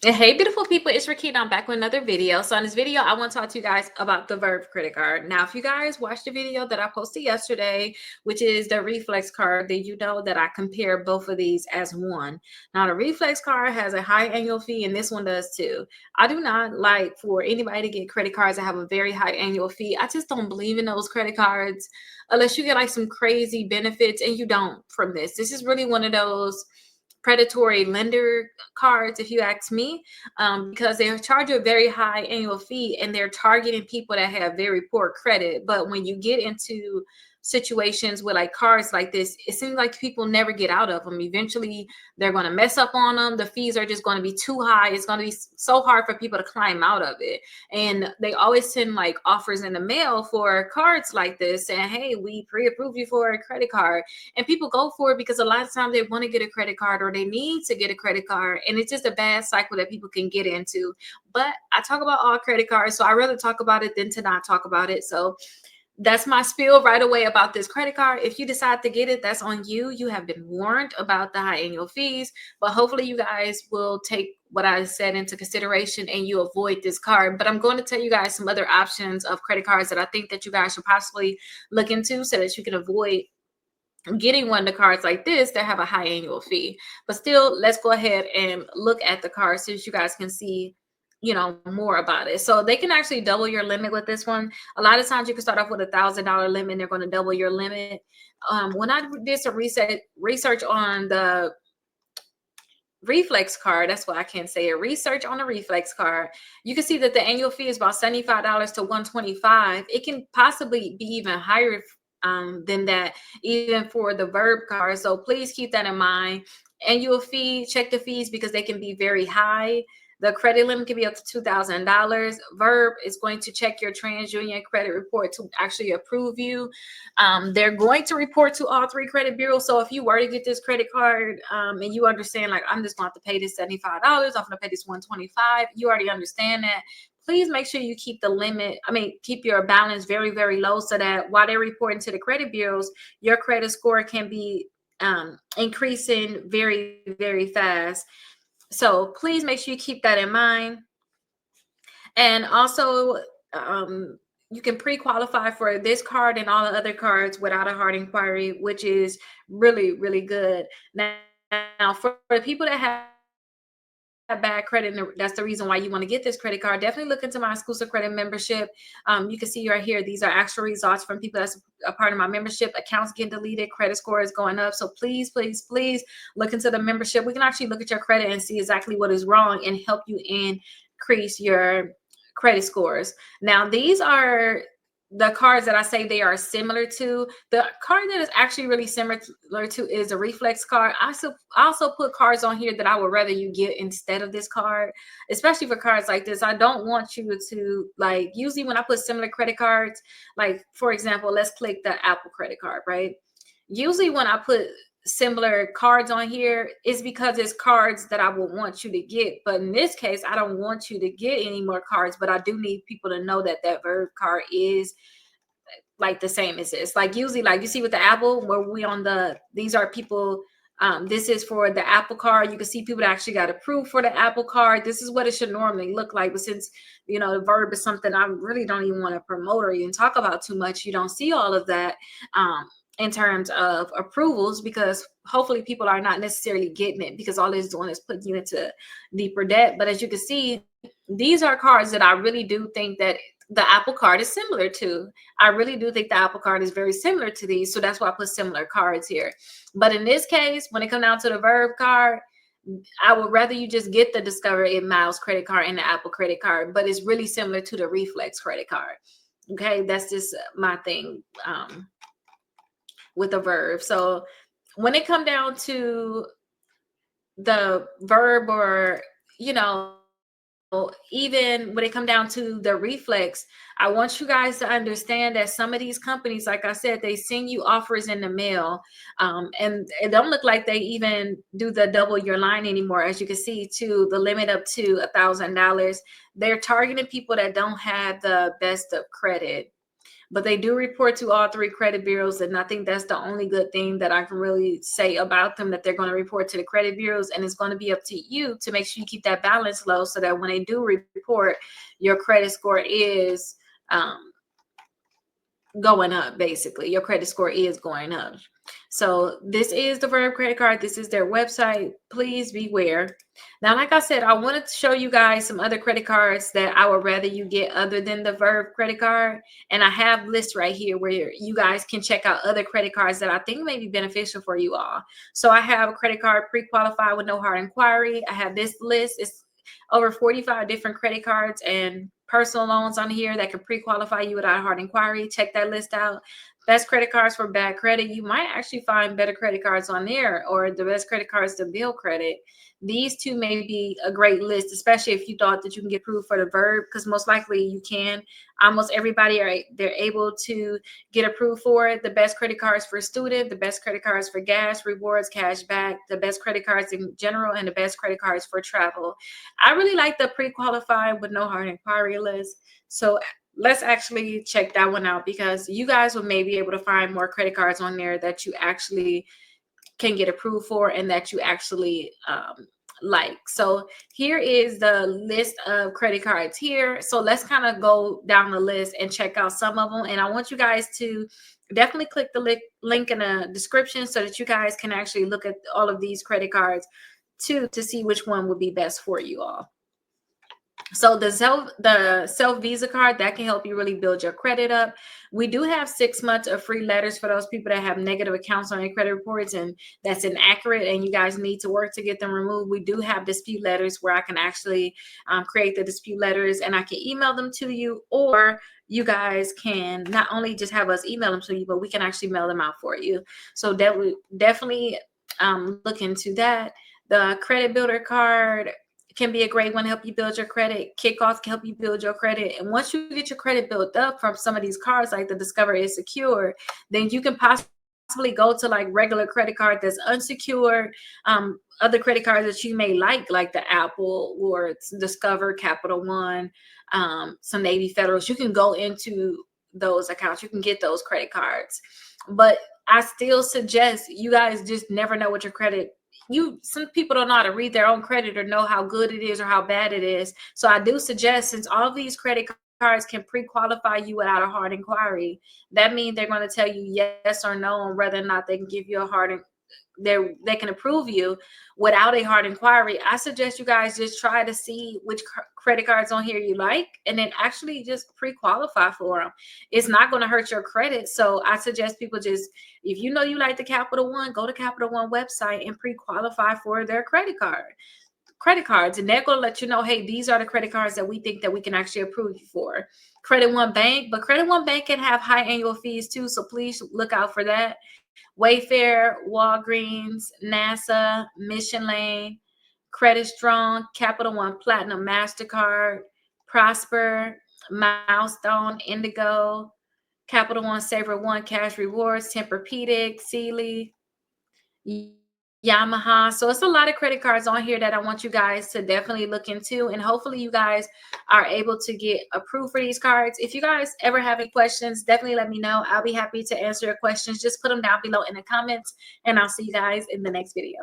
Hey, beautiful people, it's Rickita. I'm back with another video. So in this video, I want to talk to you guys about the Verve credit card. Now, if you guys watched the video that I posted yesterday, which is the Reflex card, then you know that I compare both of these as one. Now, the Reflex card has a high annual fee, and this one does too. I do not like for anybody to get credit cards that have a very high annual fee. I just don't believe in those credit cards unless you get like some crazy benefits, and you don't from this. This is really one of those predatory lender cards, if you ask me, because they charge a very high annual fee and they're targeting people that have very poor credit. But when you get into situations with like cards like this, it seems like people never get out of them. Eventually they're going to mess up on them. The fees are just going to be too high. It's going to be so hard for people to climb out of it. And they always send like offers in the mail for cards like this saying, hey, we pre-approve you for a credit card. And people go for it because a lot of times they want to get a credit card or they need to get a credit card. And it's just a bad cycle that people can get into. But I talk about all credit cards, so I rather talk about it than to not talk about it. So that's my spiel right away about this credit card. If you decide to get it, that's on you. You have been warned about the high annual fees, but hopefully you guys will take what I said into consideration and you avoid this card. But I'm going to tell you guys some other options of credit cards that I think that you guys should possibly look into so that you can avoid getting one of the cards like this that have a high annual fee. But still, let's go ahead and look at the card so that you guys can see, you know, more about it. So they can actually double your limit with this one. A lot of times you can start off with $1,000 limit and they're going to double your limit. When I did some research on the Reflex card, that's why I can't say it, research on the Reflex card, you can see that the annual fee is about $75 to $125. It can possibly be even higher than that, even for the Verve card. So please keep that in mind. Annual fee, check the fees because they can be very high. The credit limit can be up to $2,000. Verve is going to check your TransUnion credit report to actually approve you. They're going to report to all three credit bureaus. So if you were to get this credit card and you understand, like, I'm just going to have to pay this $75, I'm going to pay this $125, you already understand that. Please make sure you keep the limit. Keep your balance very, very low so that while they're reporting to the credit bureaus, your credit score can be increasing very, very fast. So please make sure you keep that in mind. And also, you can pre-qualify for this card and all the other cards without a hard inquiry, which is really, really good. Now, for the people that have bad credit, and that's the reason why you want to get this credit card, definitely look into my exclusive credit membership. You can see right here, these are actual results from people that's a part of my membership. Accounts getting deleted, credit score is going up. So please, please, please look into the membership. We can actually look at your credit and see exactly what is wrong and help you increase your credit scores. Now, these are the cards that I say they are similar to. The card that is actually really similar to is a Reflex card. I also put cards on here that I would rather you get instead of this card, especially for cards like this. I don't want you to, like, usually when I put similar credit cards, like for example, let's click the Apple credit card, right? Usually when I put similar cards on here is because it's cards that I would want you to get. But in this case, I don't want you to get any more cards, but I do need people to know that that Verve card is like the same as this. Like usually, like you see with the Apple, where we on the, these are people, this is for the Apple card. You can see people that actually got approved for the Apple card. This is what it should normally look like. But since, you know, the Verve is something I really don't even want to promote or even talk about too much, you don't see all of that in terms of approvals, because hopefully people are not necessarily getting it because all it's doing is putting you into deeper debt. But as you can see, these are cards that I really do think that the Apple card is similar to. I really do think the Apple card is very similar to these. So that's why I put similar cards here. But in this case, when it comes down to the Verve card, I would rather you just get the Discover It Miles credit card and the Apple credit card, but it's really similar to the Reflex credit card. Okay, that's just my thing with the Verve. So when it come down to the Verve, or, you know, even when it come down to the Reflex, I want you guys to understand that some of these companies, like I said, they send you offers in the mail, and it don't look like they even do the double your line anymore. As you can see, to the limit up to $1,000, they're targeting people that don't have the best of credit. but they do report to all three credit bureaus. And I think that's the only good thing that I can really say about them, that they're going to report to the credit bureaus. And it's going to be up to you to make sure you keep that balance low, so that when they do report, your credit score is going up. Basically, your credit score is going up. So this is the Verve credit card. This is their website. Please beware. Now, like I said, I wanted to show you guys some other credit cards that I would rather you get other than the Verve credit card. And I have lists right here where you guys can check out other credit cards that I think may be beneficial for you all. So I have a credit card pre-qualified with no hard inquiry. I have this list. It's over 45 different credit cards and personal loans on here that can pre-qualify you without a hard inquiry. Check that list out. Best credit cards for bad credit. You might actually find better credit cards on there, or the best credit cards to build credit. These two may be a great list, especially if you thought that you can get approved for the Verve, because most likely you can. Almost everybody they're able to get approved for it. The best credit cards for student, the best credit cards for gas, rewards, cash back, the best credit cards in general, and the best credit cards for travel. I really like the pre-qualified with no hard inquiry list. So let's actually check that one out, because you guys will maybe be able to find more credit cards on there that you actually can get approved for and that you actually like. So here is the list of credit cards here. So let's kind of go down the list and check out some of them. And I want you guys to definitely click the link in the description so that you guys can actually look at all of these credit cards too, to see which one would be best for you all. So the self Visa card, that can help you really build your credit up. We do have 6 months of free letters for those people that have negative accounts on their credit reports and that's inaccurate, and you guys need to work to get them removed. We do have dispute letters where I can actually create the dispute letters and I can email them to you, or you guys can not only just have us email them to you, but we can actually mail them out for you. So that would definitely look into that. The credit builder card can be a great one to help you build your credit. Kickoff can help you build your credit. And once you get your credit built up from some of these cards, like the Discover is secure, then you can possibly go to like regular credit card that's unsecured. Other credit cards that you may like the Apple or Discover, Capital One, some Navy Federals. You can go into those accounts. You can get those credit cards. But I still suggest, you guys just never know what your credit, some people don't know how to read their own credit or know how good it is or how bad it is. So I do suggest, since all of these credit cards can pre-qualify you without a hard inquiry, that means they're going to tell you yes or no on whether or not they can give you a hard, they can approve you without a hard inquiry. I suggest you guys just try to see which credit cards on here you like, and then actually just pre-qualify for them. It's not going to hurt your credit. So I suggest people just, if you know you like the Capital One, go to Capital One website and pre-qualify for their credit cards, and they're going to let you know, hey, these are the credit cards that we think that we can actually approve you for. Credit One Bank, but Credit One Bank can have high annual fees too, so please look out for that. Wayfair, Walgreens, NASA, Mission Lane, Credit Strong, Capital One Platinum MasterCard, Prosper, Milestone, Indigo, Capital One Saver One Cash Rewards, Tempur-Pedic, Sealy, Yamaha. So it's a lot of credit cards on here that I want you guys to definitely look into, and hopefully you guys are able to get approved for these cards. If you guys ever have any questions, definitely let me know. I'll be happy to answer your questions. Just put them down below in the comments, and I'll see you guys in the next video.